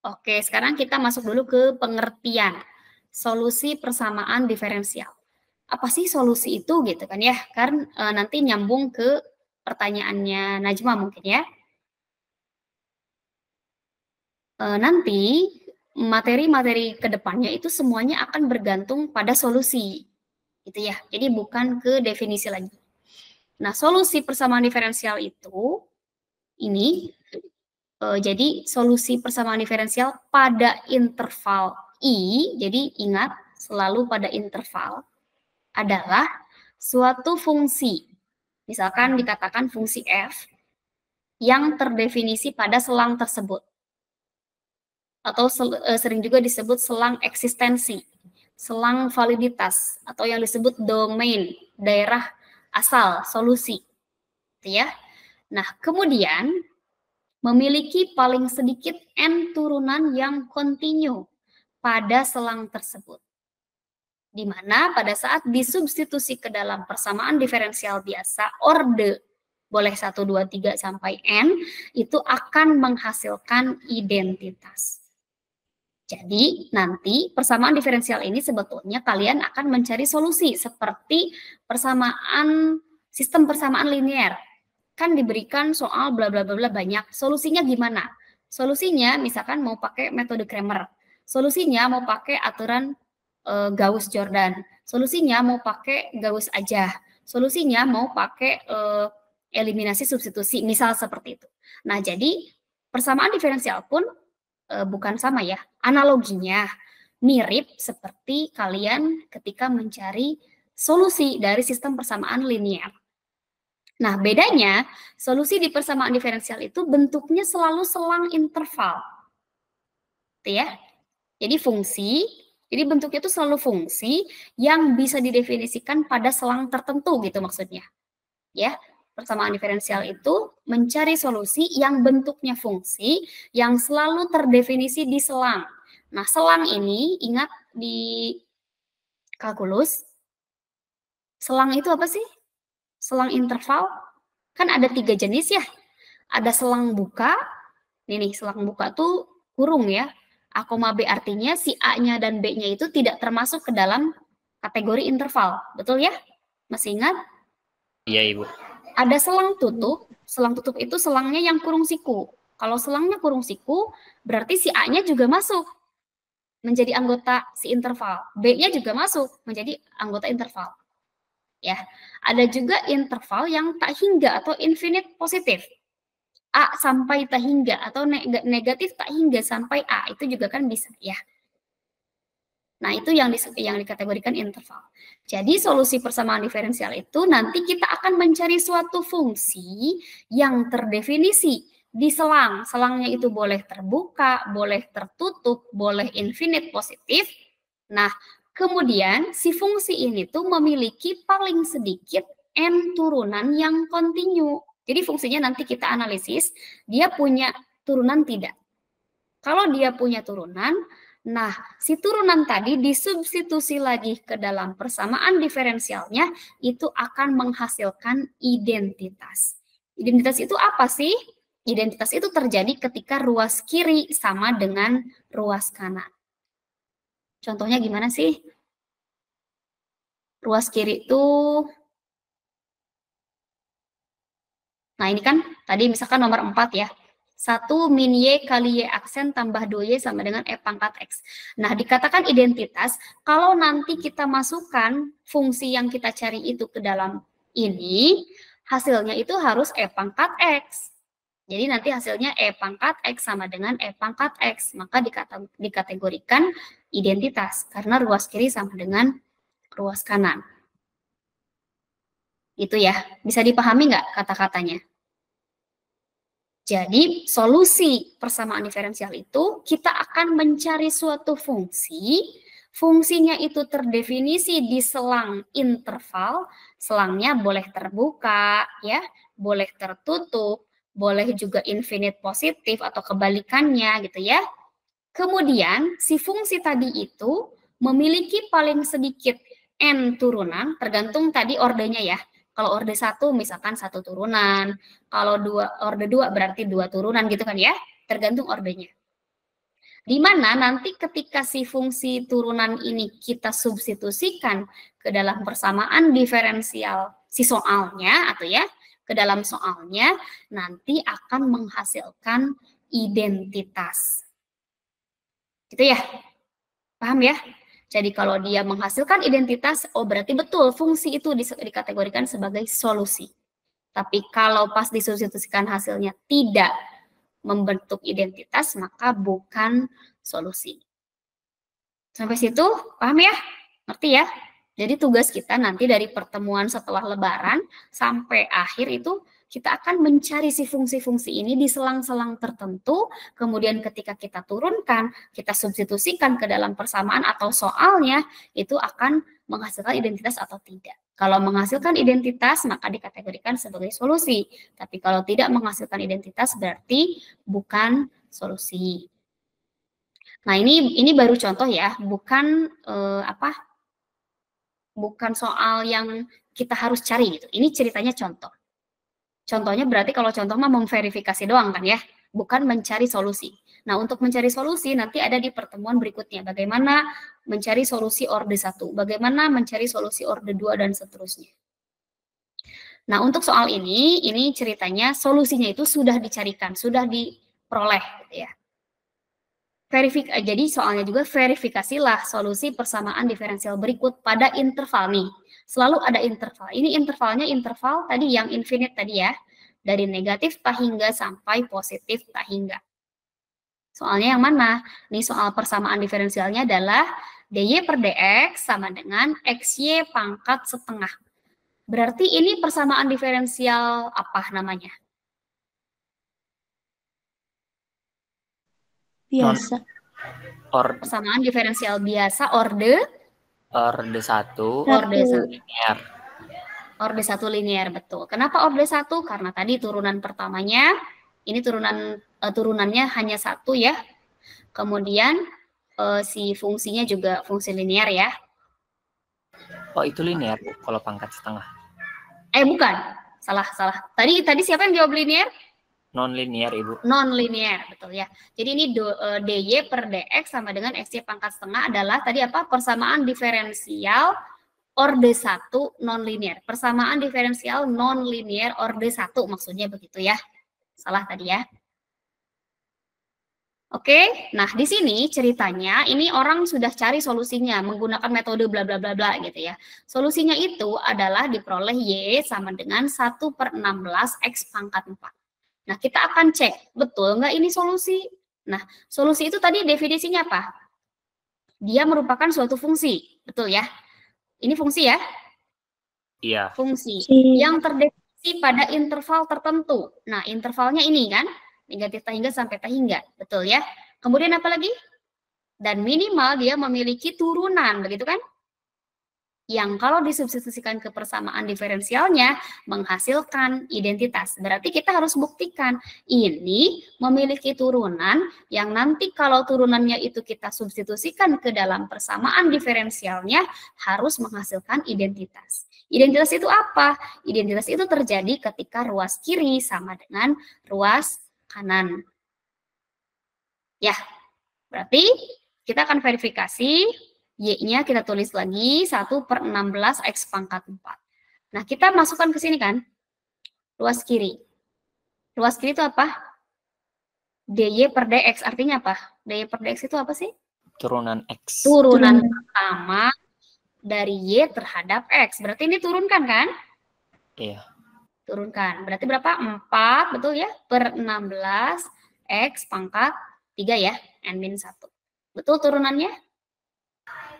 S1: Oke, sekarang kita masuk dulu ke pengertian solusi persamaan diferensial. Apa sih solusi itu gitu kan ya? Kan nanti nyambung ke pertanyaannya Najma mungkin ya. Nanti materi-materi kedepannya itu semuanya akan bergantung pada solusi, gitu ya. Jadi bukan ke definisi lagi. Nah, solusi persamaan diferensial itu ini. Jadi solusi persamaan diferensial pada interval I, jadi ingat selalu pada interval, adalah suatu fungsi, misalkan dikatakan fungsi f, yang terdefinisi pada selang tersebut. Atau sering juga disebut selang eksistensi, selang validitas, atau yang disebut domain, daerah asal, solusi. Gitu ya. Nah, kemudian memiliki paling sedikit n turunan yang kontinu pada selang tersebut. Di mana pada saat disubstitusi ke dalam persamaan diferensial biasa, orde boleh 1, 2, 3 sampai n, itu akan menghasilkan identitas. Jadi nanti persamaan diferensial ini sebetulnya kalian akan mencari solusi seperti persamaan, sistem persamaan linear. Kan diberikan soal bla bla bla banyak, solusinya gimana? Solusinya misalkan mau pakai metode Cramer, solusinya mau pakai aturan Gauss-Jordan, solusinya mau pakai Gauss aja, solusinya mau pakai eliminasi substitusi, misal seperti itu. Nah, jadi persamaan diferensial pun bukan sama ya, analoginya mirip seperti kalian ketika mencari solusi dari sistem persamaan linear. Nah, bedanya solusi di persamaan diferensial itu bentuknya selalu selang interval. Gitu ya. Jadi fungsi, jadi bentuknya itu selalu fungsi yang bisa didefinisikan pada selang tertentu gitu maksudnya. Ya, persamaan diferensial itu mencari solusi yang bentuknya fungsi yang selalu terdefinisi di selang. Nah, selang ini ingat di kalkulus, selang itu apa sih? Selang interval, kan ada 3 jenis ya. Ada selang buka, ini nih selang buka tuh kurung ya. A, B artinya si A-nya dan B-nya itu tidak termasuk ke dalam kategori interval. Betul ya? Masih ingat?
S3: Iya, Ibu.
S1: Ada selang tutup itu selangnya yang kurung siku. Kalau selangnya kurung siku, berarti si A-nya juga masuk menjadi anggota si interval. B-nya juga masuk menjadi anggota interval. Ya, ada juga interval yang tak hingga atau infinite positif. A sampai tak hingga atau negatif tak hingga sampai A, itu juga kan bisa ya. Nah, itu yang dikategorikan interval. Jadi solusi persamaan diferensial itu nanti kita akan mencari suatu fungsi yang terdefinisi di selang. Selangnya itu boleh terbuka, boleh tertutup, boleh infinite positif. Nah, kemudian si fungsi ini tuh memiliki paling sedikit n turunan yang kontinu. Jadi fungsinya nanti kita analisis, dia punya turunan tidak. Kalau dia punya turunan, nah si turunan tadi disubstitusi lagi ke dalam persamaan diferensialnya, itu akan menghasilkan identitas. Identitas itu apa sih? Identitas itu terjadi ketika ruas kiri sama dengan ruas kanan. Contohnya gimana sih? Ruas kiri itu, nah ini kan tadi misalkan nomor 4 ya. 1 min Y kali Y aksen tambah 2Y sama dengan E pangkat X. Nah, dikatakan identitas, kalau nanti kita masukkan fungsi yang kita cari itu ke dalam ini hasilnya itu harus E pangkat X. Jadi nanti hasilnya E pangkat X sama dengan E pangkat X. Maka dikategorikan identitas. Karena ruas kiri sama dengan ruas kanan. Itu ya. Bisa dipahami nggak kata-katanya? Jadi solusi persamaan diferensial itu kita akan mencari suatu fungsi, fungsinya itu terdefinisi di selang interval, selangnya boleh terbuka, ya, boleh tertutup, boleh juga infinite positif atau kebalikannya gitu ya. Kemudian si fungsi tadi itu memiliki paling sedikit n turunan, tergantung tadi ordenya ya. Kalau orde 1 misalkan 1 turunan, kalau orde 2 berarti 2 turunan gitu kan ya, tergantung ordenya. Di mana nanti ketika si fungsi turunan ini kita substitusikan ke dalam persamaan diferensial si soalnya atau ya, ke dalam soalnya nanti akan menghasilkan identitas. Gitu ya? Paham ya? Jadi kalau dia menghasilkan identitas, oh berarti betul fungsi itu dikategorikan sebagai solusi. Tapi kalau pas disubstitusikan hasilnya tidak membentuk identitas, maka bukan solusi. Sampai situ paham ya? Ngerti ya? Jadi tugas kita nanti dari pertemuan setelah Lebaran sampai akhir itu kita akan mencari si fungsi-fungsi ini di selang-selang tertentu, kemudian ketika kita turunkan, kita substitusikan ke dalam persamaan atau soalnya, itu akan menghasilkan identitas atau tidak. Kalau menghasilkan identitas, maka dikategorikan sebagai solusi. Tapi kalau tidak menghasilkan identitas, berarti bukan solusi. Nah, ini baru contoh ya, bukan bukan soal yang kita harus cari gitu. Ini ceritanya contoh. Contohnya berarti kalau contoh mah memverifikasi doang kan ya, bukan mencari solusi. Nah, untuk mencari solusi nanti ada di pertemuan berikutnya. Bagaimana mencari solusi orde 1, bagaimana mencari solusi orde 2 dan seterusnya. Nah, untuk soal ini ceritanya solusinya itu sudah dicarikan, sudah diperoleh gitu ya. Jadi soalnya juga verifikasilah solusi persamaan diferensial berikut pada interval nih. Selalu ada interval. Ini intervalnya interval tadi yang infinite tadi ya. Dari negatif tak hingga sampai positif tak hingga. Soalnya yang mana? Nih soal persamaan diferensialnya adalah dy per dx sama dengan xy pangkat setengah. Berarti ini persamaan diferensial apa namanya?
S2: Biasa.
S1: Persamaan diferensial biasa orde
S3: 1.
S1: Orde 1.
S3: Linear.
S1: Orde 1 linear, betul. Kenapa orde 1? Karena tadi turunan pertamanya, ini turunannya hanya 1 ya. Kemudian si fungsinya juga fungsi linear ya.
S3: Oh, itu linear kalau pangkat setengah.
S1: Bukan. Salah. Tadi siapa yang jawab linear?
S3: Non-linear, Ibu.
S1: Non-linear, betul ya. Jadi ini dy per dx sama dengan xy pangkat setengah adalah tadi apa? Persamaan diferensial orde 1 non-linear. Persamaan diferensial non-linear orde 1 maksudnya begitu ya. Salah tadi ya. Oke, nah di sini ceritanya ini orang sudah cari solusinya menggunakan metode bla bla bla bla gitu ya. Solusinya itu adalah diperoleh y sama dengan 1/16 x pangkat 4. Nah, kita akan cek, betul nggak ini solusi? Nah, solusi itu tadi definisinya apa? Dia merupakan suatu fungsi, betul ya? Ini fungsi ya?
S3: Iya.
S1: Fungsi yang terdefinisi pada interval tertentu. Nah, intervalnya ini kan, negatif tak hingga sampai tak hingga, betul ya? Kemudian apa lagi? Dan minimal dia memiliki turunan, begitu kan? Yang kalau disubstitusikan ke persamaan diferensialnya menghasilkan identitas. Berarti kita harus buktikan ini memiliki turunan yang nanti kalau turunannya itu kita substitusikan ke dalam persamaan diferensialnya harus menghasilkan identitas. Identitas itu apa? Identitas itu terjadi ketika ruas kiri sama dengan ruas kanan. Ya, berarti kita akan verifikasi y-nya kita tulis lagi 1/16 x pangkat 4. Nah, kita masukkan ke sini kan. Ruas kiri. Ruas kiri itu apa? dy per dx. Artinya apa? dy per dx itu apa sih?
S3: Turunan x.
S1: Turunan pertama dari y terhadap x. Berarti ini turunkan kan?
S3: Iya.
S1: Turunkan. Berarti berapa? 4, betul ya? Per 16 X pangkat 3 ya. N-1. Betul turunannya?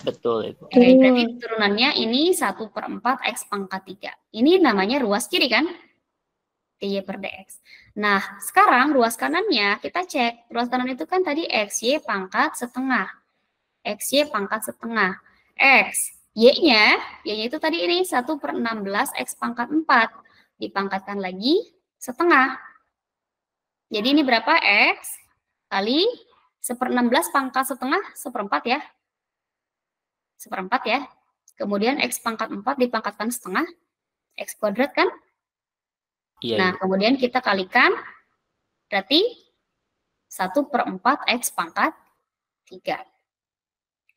S3: Betul, Ibu.
S1: Oke, berarti turunannya ini 1/4 X pangkat 3. Ini namanya ruas kiri kan? dy per dx. Nah, sekarang ruas kanannya kita cek. Ruas kanan itu kan tadi xy pangkat setengah. Xy pangkat setengah. X, y-nya itu tadi ini 1/16 X pangkat 4. Dipangkatkan lagi setengah. Jadi ini berapa? X kali 1/16 pangkat setengah, 1/4 ya. 1/4 ya. Kemudian X pangkat 4 dipangkatkan setengah. X kuadrat kan?
S3: Iya,
S1: Nah,
S3: Ibu.
S1: kemudian kita kalikan, berarti 1/4 X pangkat 3.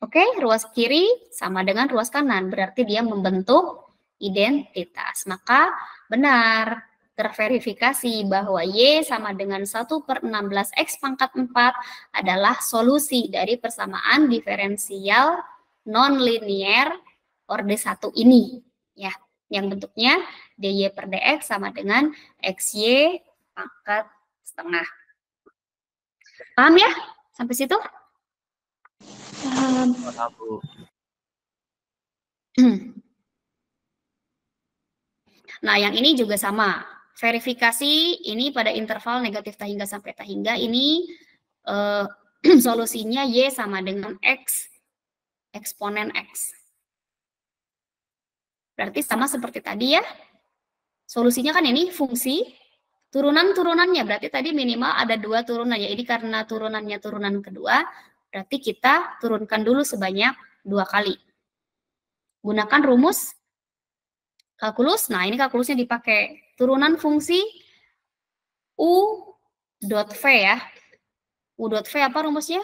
S1: Oke, ruas kiri sama dengan ruas kanan, berarti dia membentuk identitas. Maka benar, terverifikasi bahwa Y sama dengan 1/16 X pangkat 4 adalah solusi dari persamaan diferensial non-linear orde 1 ini. Ya, yang bentuknya dy per dx sama dengan xy pangkat setengah. Paham ya? Sampai situ?
S2: Paham.
S3: Paham, Bu.
S1: Nah, yang ini juga sama. Verifikasi ini pada interval negatif tahingga sampai tahingga ini solusinya Y sama dengan X eksponen X. Berarti sama seperti tadi ya. Solusinya kan ini fungsi turunan-turunannya. Berarti tadi minimal ada 2 turunan ya. Ini karena turunannya turunan kedua, berarti kita turunkan dulu sebanyak 2 kali. Gunakan rumus kalkulus. Nah, ini kalkulusnya dipakai. Turunan fungsi U dot V ya. U dot V apa rumusnya?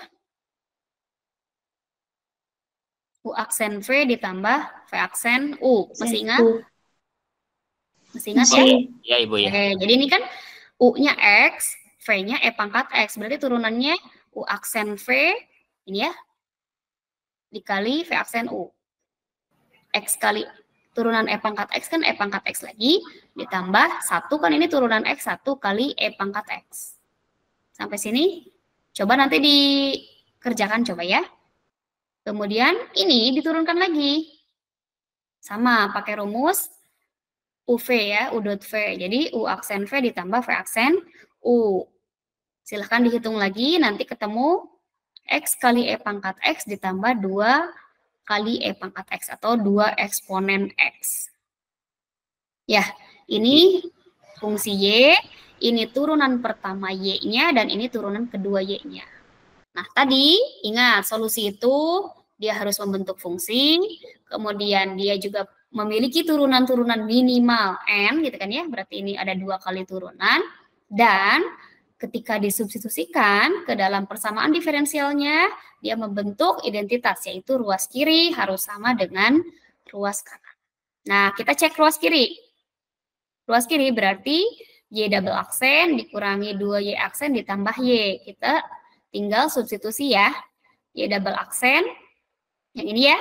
S1: U aksen V ditambah V aksen U. Masih ingat? Masih ingat ya?
S3: Iya, Ibu ya.
S1: Oke, jadi ini kan U-nya X, V-nya E pangkat X. Berarti turunannya U aksen V, ini ya, dikali V aksen U. X kali turunan E pangkat X kan E pangkat X lagi, ditambah 1 kan ini turunan X, 1 kali E pangkat X. Sampai sini, coba nanti dikerjakan coba ya. Kemudian ini diturunkan lagi. Sama, pakai rumus UV ya, U dot V. Jadi U aksen V ditambah V aksen U. Silahkan dihitung lagi, nanti ketemu X kali E pangkat X ditambah 2 kali E pangkat X atau 2 eksponen X. Ya, ini fungsi Y, ini turunan pertama Y-nya, dan ini turunan kedua Y-nya. Nah, tadi ingat solusi itu dia harus membentuk fungsi, kemudian dia juga memiliki turunan-turunan minimal N, gitu kan ya, berarti ini ada 2 kali turunan, dan ketika disubstitusikan ke dalam persamaan diferensialnya, dia membentuk identitas, yaitu ruas kiri harus sama dengan ruas kanan. Nah, kita cek ruas kiri. Ruas kiri berarti Y double aksen dikurangi 2Y aksen ditambah Y. Kita tinggal substitusi ya. Y double aksen, yang ini ya,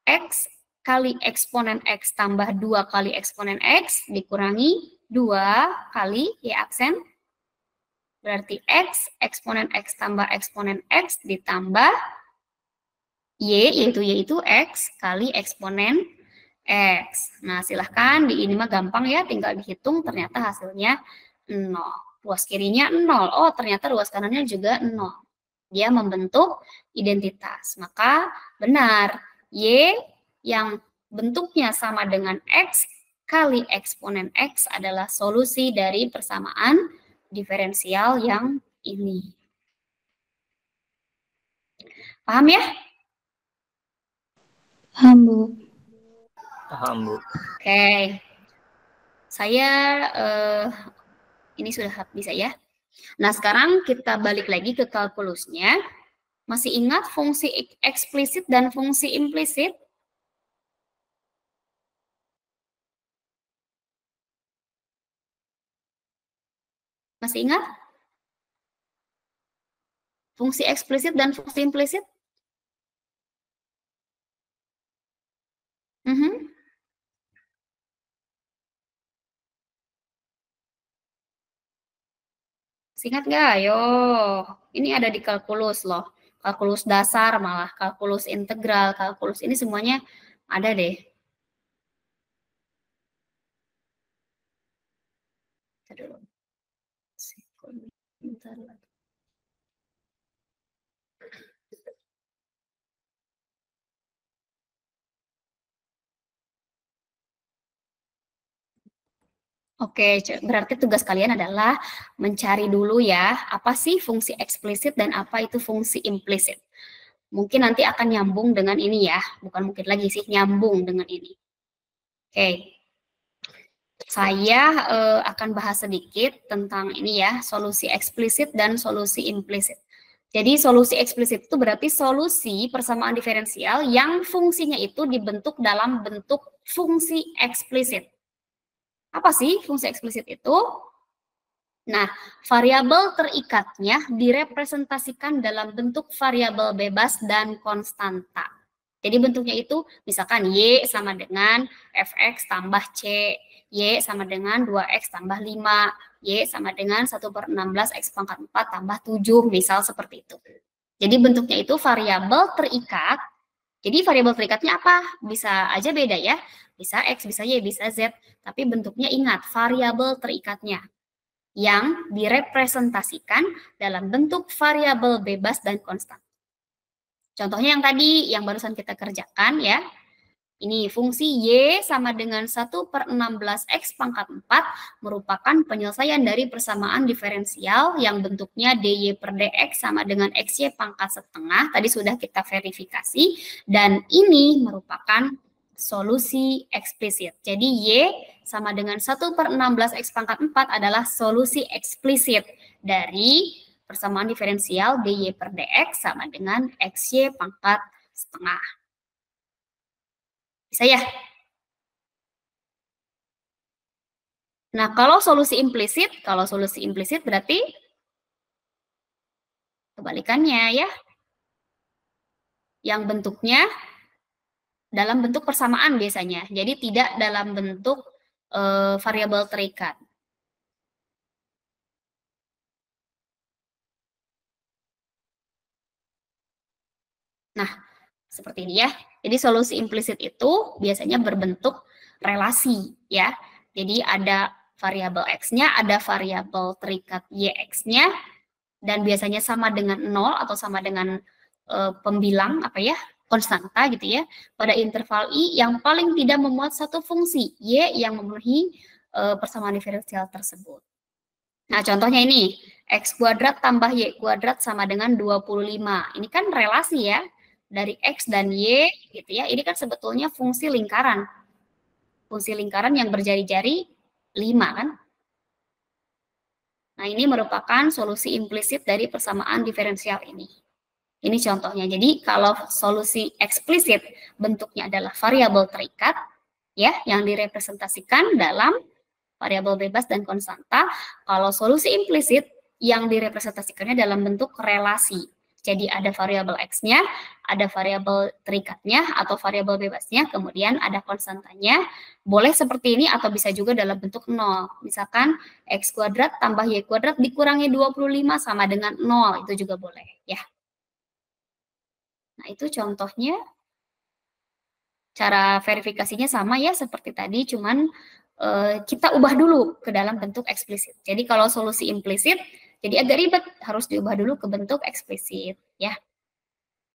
S1: X kali eksponen X tambah 2 kali eksponen X dikurangi 2 kali Y aksen. Berarti X, eksponen X tambah eksponen X ditambah Y, yaitu X kali eksponen X. Nah, silahkan ini mah gampang ya, tinggal dihitung, ternyata hasilnya 0. Ruas kirinya 0. Oh, ternyata ruas kanannya juga 0. Dia membentuk identitas. Maka benar, Y yang bentuknya sama dengan X kali eksponen X adalah solusi dari persamaan diferensial yang ini. Paham ya?
S2: Paham, Bu.
S3: Paham, Bu.
S1: Oke. Saya ini sudah bisa ya. Nah, sekarang kita balik lagi ke kalkulusnya. Masih ingat fungsi eksplisit dan fungsi implisit? Masih ingat? Fungsi eksplisit dan fungsi implisit? Ingat nggak? Ayo, ini ada di kalkulus loh. Kalkulus dasar malah, kalkulus integral, kalkulus ini semuanya ada deh. Bentar lagi. Oke, berarti tugas kalian adalah mencari dulu ya, apa sih fungsi eksplisit dan apa itu fungsi implisit. Mungkin nanti akan nyambung dengan ini ya, bukan mungkin lagi sih, nyambung dengan ini. Oke, saya akan bahas sedikit tentang ini ya, solusi eksplisit dan solusi implisit. Jadi solusi eksplisit itu berarti solusi persamaan diferensial yang fungsinya itu dibentuk dalam bentuk fungsi eksplisit. Apa sih fungsi eksplisit itu? Nah, variabel terikatnya direpresentasikan dalam bentuk variabel bebas dan konstanta. Jadi bentuknya itu misalkan Y sama dengan Fx tambah C, Y sama dengan 2X tambah 5, Y sama dengan 1/16 X pangkat 4 tambah 7, misal seperti itu. Jadi bentuknya itu variabel terikat. Jadi variabel terikatnya apa? Bisa aja beda ya. Bisa X, bisa Y, bisa Z. Tapi bentuknya ingat, variabel terikatnya yang direpresentasikan dalam bentuk variabel bebas dan konstan. Contohnya yang tadi, yang barusan kita kerjakan ya. Ini fungsi Y sama dengan 1/16 X pangkat 4 merupakan penyelesaian dari persamaan diferensial yang bentuknya dy per dx sama dengan xy pangkat setengah. Tadi sudah kita verifikasi. Dan ini merupakan solusi eksplisit. Jadi Y sama dengan 1/16 X pangkat 4 adalah solusi eksplisit dari persamaan diferensial dy per dx sama dengan xy pangkat setengah. Bisa ya? Nah, kalau solusi implisit berarti kebalikannya ya. Yang bentuknya dalam bentuk persamaan biasanya. Jadi tidak dalam bentuk variabel terikat. Nah, seperti ini ya. Jadi solusi implisit itu biasanya berbentuk relasi ya. Jadi ada variabel X-nya, ada variabel terikat Y-X-nya, dan biasanya sama dengan 0 atau sama dengan pembilang apa ya, konstanta gitu ya, pada interval I yang paling tidak memuat satu fungsi Y yang memenuhi persamaan diferensial tersebut. Nah, contohnya ini, X kuadrat tambah Y kuadrat sama dengan 25. Ini kan relasi ya, dari X dan Y gitu ya. Ini kan sebetulnya fungsi lingkaran. Fungsi lingkaran yang berjari-jari 5 kan. Nah, ini merupakan solusi implisit dari persamaan diferensial ini. Ini contohnya. Jadi kalau solusi eksplisit bentuknya adalah variabel terikat ya, yang direpresentasikan dalam variabel bebas dan konstanta. Kalau solusi implisit yang direpresentasikannya dalam bentuk relasi. Jadi ada variabel X-nya, ada variabel terikatnya atau variabel bebasnya, kemudian ada konstantanya. Boleh seperti ini atau bisa juga dalam bentuk 0. Misalkan X kuadrat tambah Y kuadrat dikurangi 25 sama dengan 0, itu juga boleh ya. Nah, itu contohnya. Cara verifikasinya sama ya seperti tadi, cuman kita ubah dulu ke dalam bentuk eksplisit. Jadi kalau solusi implisit, jadi agak ribet, harus diubah dulu ke bentuk eksplisit ya.